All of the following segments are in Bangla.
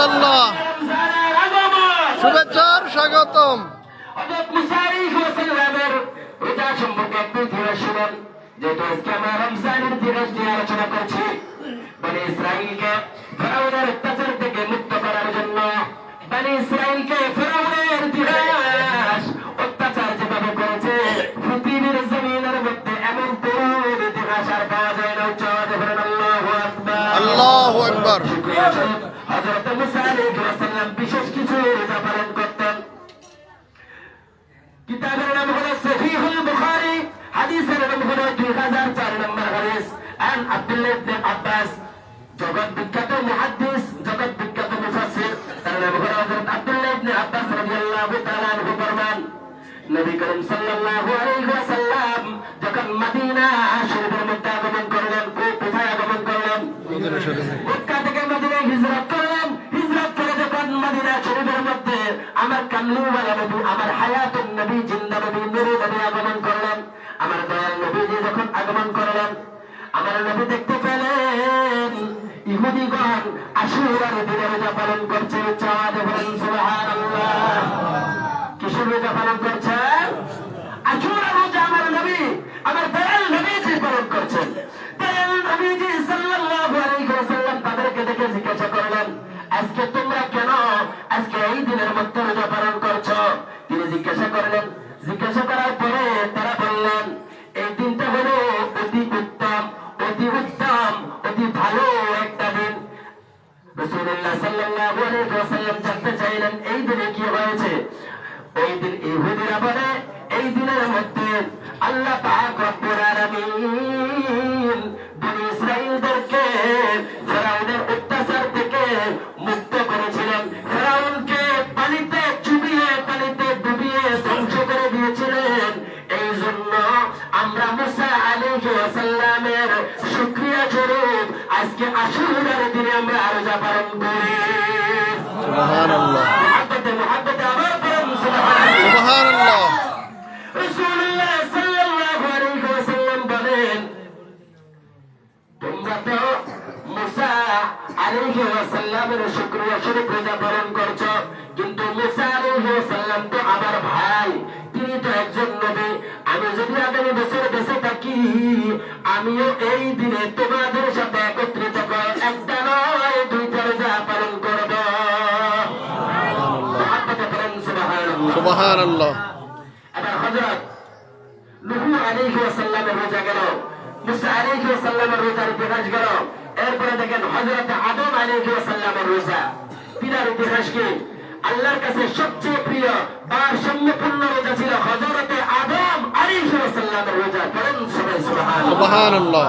মাশাআল্লাহ, শুভেচ্ছার স্বাগতম। হযরত মুসা আলাইহিস সালামের রোজা সম্পর্কে একটু ইতিহাস শুনুন। যেহেতু আজকে আমরা রমজানের ইতিহাস নিয়ে আলোচনা করছি, বনি ইসরাইলকে ফেরাউনের অত্যাচার থেকে মুক্ত করার জন্য, বনি ইসরাইলকে ফেরাউনের ইতিহাস অত্যাচার যেভাবে করেছে, পৃথিবীর জমিনের মধ্যে এমন কোন ইতিহাস আর পাওয়া যায় না। উচ্চারণ করেন আল্লাহু আকবার। আল্লাহু আকবার। হযরত মুসা আলাইহিস সালাম বিশেষ কিছু রোজা পালন করতেন। কিতাবের নাম হলো সহিহুল বুখারী, হাদিসের নাম হলো 2004 নম্বর হাদিস। আন আব্দুল্লাহ ইবনে আব্বাস, জগৎ বিখ্যাত মুহাদ্দিস, জগৎ বিখ্যাত মুফাসসির, তার নাম হলো হযরত আব্দুল্লাহ ইবনে আব্বাস রাদিয়াল্লাহু তাআলা আনহু ফরমান, নবী করিম সাল্লাল্লাহু আলাইহি ওয়াসাল্লাম যখন মদিনা শরীফের মধ্যে আগমন করলেন, কোথায় আগমন করলেন? মক্কা থেকে মদিনায় হিজরত করলেন। হিজরত করে যখন মদিনা শরীফের মধ্যে আমার কামলিওয়ালা নবী, আমার হায়াতুন নবী, জিন্দা নবী, নূরে নবী আগমন করলেন। আমার দয়াল নবীজি যখন আগমন করলেন, আমার নবী দেখতে পেলেন ইহুদিগণ আশুরার দিনে রোজা পালন করছে। চাঁদ বলেন সুবহানাল্লাহ। কিসের রোজা পালন করছে? আশুরার রোজা আমার নবী, আমার দয়াল নবীজি পালন করছেন। দয়াল নবীজি সাল্লাল্লাহু আলাইহি ওয়াসাল্লাম তাদেরকে দেখে জিজ্ঞাসা করলেন, আজকে তোমরা কেন আজকে এই দিনের মধ্যে রোজা পালন করছো? তিনি জিজ্ঞাসা করলেন। জিজ্ঞাসা করার পরে তারা বললেন, এই দিনটা হলো অতি উত্তম, অতি উত্তম, অতি ভালো একটা দিন। রাসূলুল্লাহ সাল্লাল্লাহু আলাইহি ওয়াসাল্লাম জানতে চাইলেন, এই দিনে কি হয়েছে? ওই দিন ইহুদিরা বলে, এই দিনের মধ্যে আল্লাহ পাক রব্বুল আলামিন বনি ইসরাঈলদেরকে ফেরাউনের অত্যাচার থেকে মুক্ত করেছিলেন। ফেরাউনকে পানিতে চুবিয়ে, পানিতে ডুবিয়ে ধ্বংস করে দিয়েছিলেন। এই জন্য আমরা মুসা আলাইহিস সালামের শুকরিয়া স্বরূপ আজকে আশুরার দিনে আমরা রোজা পালন করি। সুবহানাল্লাহ, মুহাব্বতে মুহাব্বতে আবার পড়ুন সুবহানাল্লাহ। সুবহানাল্লাহ। রাসূলুল্লাহ সাল্লাল্লাহু আলাইহি ওয়াসাল্লাম বলেন, তোমরা তো মুসা আলাইহি ওয়াসাল্লামের শুকরিয়া স্বরূপ রোজা পালন করছো, কিন্তু মুসা আলাইহি ওয়াসাল্লাম তো আমার ভাই, তিনি তো একজন নবী। আমি যদি আগামী বছর বেঁচে থাকি, আমিও এই দিনে তোমাদের সাথে একত্রিত করে একটা নয় দুইটা রোজা পালন করব। মুহাব্বতে বলেন সুবহানাল্লাহ। সুবহানাল্লাহ। এবার হযরত নূহ আলাইহিস সালামের রোজা গেল, মুসা আলাইহিস সালামের রোজার ইতিহাস গেল। এরপরে দেখেন হযরত আদম আলাইহিস সালামের রোজা। তিনার ইতিহাস কি? আল্লাহর কাছে সবচেয়ে প্রিয় ভারসাম্যপূর্ণ রোজা ছিল হযরত আদম আলাইহিস সালামের রোজা। বলেন সবাই সুবহানাল্লাহ। সুবহানাল্লাহ।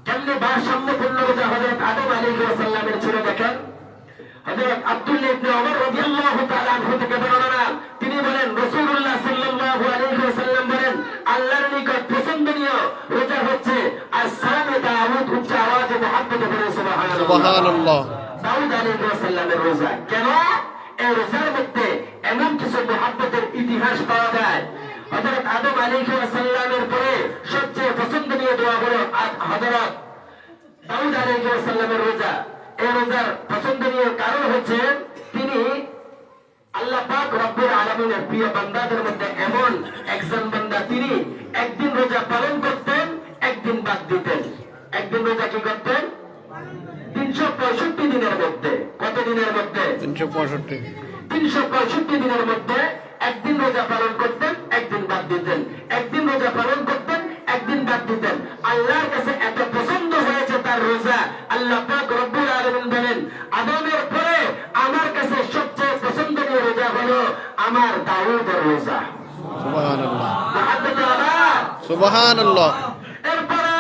কেমনে ভারসাম্যপূর্ণ রোজা হযরত আদম আলাইহিস সালামের ছিল দেখেন। হযরত আব্দুল্লাহ ইবনে ওমর রাদিয়াল্লাহু তাআলা আনহু থেকে বর্ণনা, তিনি বলেন রাসূলুল্লাহ সাল্লাল্লাহু আলাইহি ওয়াসাল্লাম বলেন, আল্লাহর নিকট পছন্দনীয় রোজা হচ্ছে as-সাওমে দাউদ। উচ্চ আওয়াজে মুহাব্বতে বলেন সুবহানাল্লাহ। সুবহানাল্লাহ। দাউদ আলাইহিস সালামের রোজা। কেন? এই রোজার মধ্যে এমন কিছু মুহাব্বতের ইতিহাস পাওয়া যায়। হযরত আদম আলাইহিস সালামের পরে সবচেয়ে পছন্দনীয় দোয়া হলো হযরত দাউদ আলাইহিস সালামের রোজা। এই রোজার পছন্দনীয় কারণ হচ্ছে তিনি আল্লাহ পাক রব্বুল আলামিনের প্রিয় বান্দাদের মধ্যে এমন একজন বান্দা, তিনি একদিন রোজা পালন করতেন, একদিন বাদ দিতেন। একদিন রোজা কি করতেন? 365 দিনের মধ্যে। কত দিনের মধ্যে? 365। 365 দিনের মধ্যে একদিন রোজা পালন করতেন, একদিন বাদ দিতেন। একদিন রোজা পালন করতেন, একদিন বাদ দিতেন। আল্লাহর কাছে এত পছন্দ হয়েছে তার রোজা, আল্লাহ পাক রব্বুল আলামিন বলেন, আদমের পরে আমার কাছে সবচেয়ে পছন্দনীয় রোজা হলো আমার দাউদের রোজা। সুবহানাল্লাহ। মুহাব্বতে আল্লাহ। সুবহানাল্লাহ। এরপরে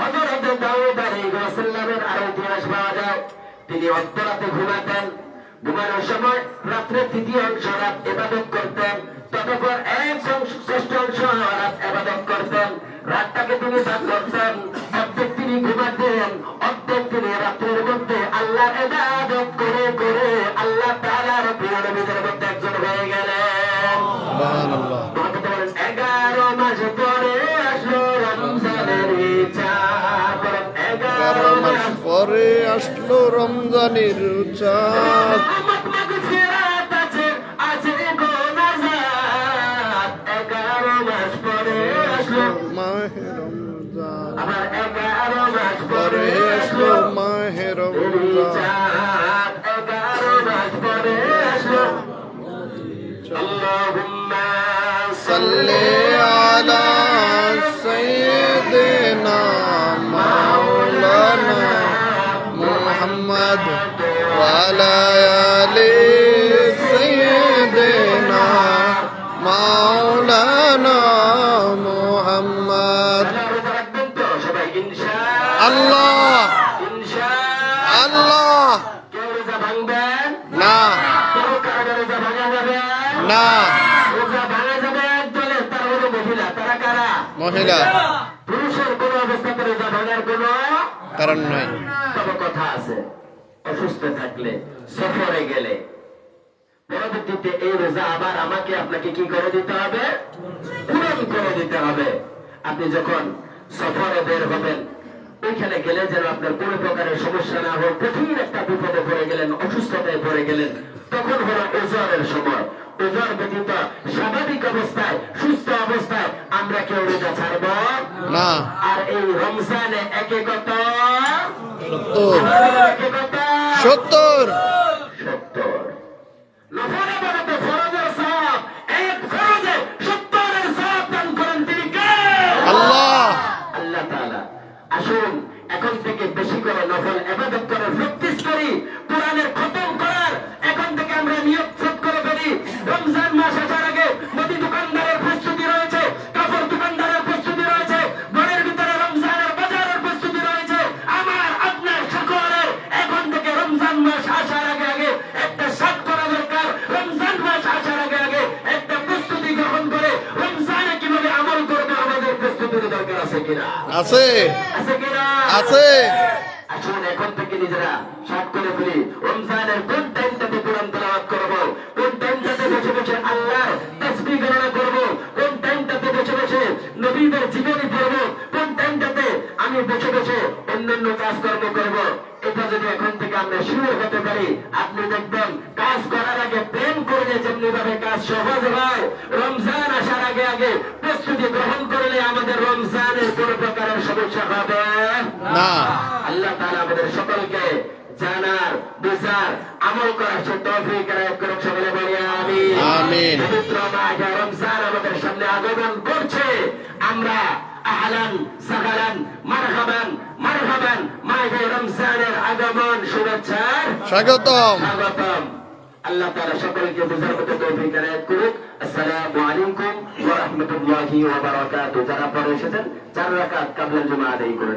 হযরত দাউদ আলাইহিস সালামের আরো ইতিহাস পাওয়া যায়। তিনি অর্ধরাতে ঘুমাতেন, ঘুমানোর সময় রাত্রে তৃতীয় অংশ রাত ইবাদত করতেন, ততপর ষষ্ঠ অংশ রাত ইবাদত করতেন। রাতটাকে তিনি ভাগ করতেন, অর্ধেক তিনি ঘুমাতেন, অর্ধেক তিনি রাত্রের মধ্যে আল্লাহর ইবাদত করে করে আল্লাহ তাআলার প্রিয় নবীদের মধ্যে একজন হয়ে গেলেন। সুবহানাল্লাহ। 11 মাস পরে আসলো রমজানের চাঁদ। 11 মাস পরে আসলো রমজানের চাঁদ রহমত মাগফিরাত আছে, আছে গোনাজাত। 11 মাস পরে আসলো, মাহে রমজান আবার 11 মাস পরে পরে আসলো আসলো মাহে এই রমজান চাঁদ। 11 মাস পরে আসলো। আল্লাহুম্মা সাল্লি আলা সাইয়্যিদিনা মাওলানা মুহাম্মদ ওয়া আলা আলি সাইয়্যিদিনা মাওলানা মুহাম্মদ। রোজা রাখবেন তো সবাই ইনশাআল্লাহ। আল্লাহ ইনশাআল্লাহ। আল্লাহ কেউ রোজা ভাঙবেন না কেউ কারো রোজা ভাঙা যাবে না রোজা ভাঙা যাবে একদলে, তারা হলো মহিলা। তারা কারা? মহিলা পুরুষের কোন অবস্থাতে রোজা ভাঙার কোন কারণ নাই। তবে কথা আছে, অসুস্থ থাকলে, সফরে গেলে পরবর্তীতে এই রোজা আবার আমাকে আপনাকে কি করে দিতে হবে? পূরণ করে দিতে হবে। আপনি যখন সফরে বের হবেন, ওইখানে গেলে যেন আপনার কোনো প্রকারের সমস্যা না হোক, কঠিন একটা বিপদে পড়ে গেলেন, অসুস্থতায় পড়ে গেলেন, তখন হলো ওজরের সময়। ওজর ব্যতীত স্বাভাবিক অবস্থায়, সুস্থ অবস্থায় আমরা কেউ রোজা ছাড়ব না আর এই রমজানে একে কত 70 একে কত 70 70 নফলে বলে তো ফরজের সওয়াব, এক ফরজে 70 এর সওয়াব দান করেন তিনি কে? আল্লাহ আল্লাহ তাআলা। আসুন এখন থেকে বেশি করে নফল ইবাদত করার প্র্যাকটিস করি, কোরআনের খতম করার এখন থেকে আমরা নিয়ত সেট করে ফেলি। রমজান মাস আসার আগে মুদি দোকানদারের প্রস্তুতি রয়েছে, কাপড় দোকানদারের প্রস্তুতি রয়েছে, ঘরের ভিতরে রমজানের বাজারের প্রস্তুতি রয়েছে। আমার আপনার সকলের এখন থেকে রমজান মাস আসার আগে আগে একটা সাত করা দরকার। রমজান মাস আসার আগে আগে একটা প্রস্তুতি গ্রহণ করে রমজানে কিভাবে আমল করবে আমাদের প্রস্তুতির দরকার আছে কিনা? আছে আছে কিনা? আছে আসুন এখন থেকে নিজেরা সাত করে ফেলি। রমজানের কোন টাইমটাতে কোরআন তেলাওয়াত করব, কোন টাইমটাতে বসে বসে আল্লাহর তাসবিহ গণনা করব, কোন টাইমটাতে বসে বসে নবীদের জীবনী পড়ব, কোন টাইমটাতে আমি বসে বসে অন্যান্য কাজকর্ম করব। এটা যদি এখন থেকে আমরা শুরু হতে পারি, আপনি দেখবেন কাজ করার আগে প্রেম করলে যেমনি ভাবে কাজ সহজ হয়, রমজান আসার আগে আগে প্রস্তুতি গ্রহণ করলে আমাদের রমজানের কোনো প্রকারের সমস্যা হবে না। আল্লাহ তাআলা আমাদের সকলকে জানার, বুঝার, আমল করার সে তৌফিক এনায়েত করুন। সকলে বলি আমিন। আমিন। পবিত্র মাহে রমজান আমাদের সামনে আগমন করছে। আমরা আহলান সাহলান মারহাবান মারহাবান মাহে রমজানের আগমন শুভেচ্ছার স্বাগতম। স্বাগতম। আল্লাহ তাআলা সকলকে বুঝার মতো তৌফিক এনায়েত করুক। আসসালামু আলাইকুম ওয়া রাহমাতুল্লাহি ওয়া বারাকাতুহু। যারা পরে এসেছেন 4 রাকাত কাবলা জুমা আদায় করে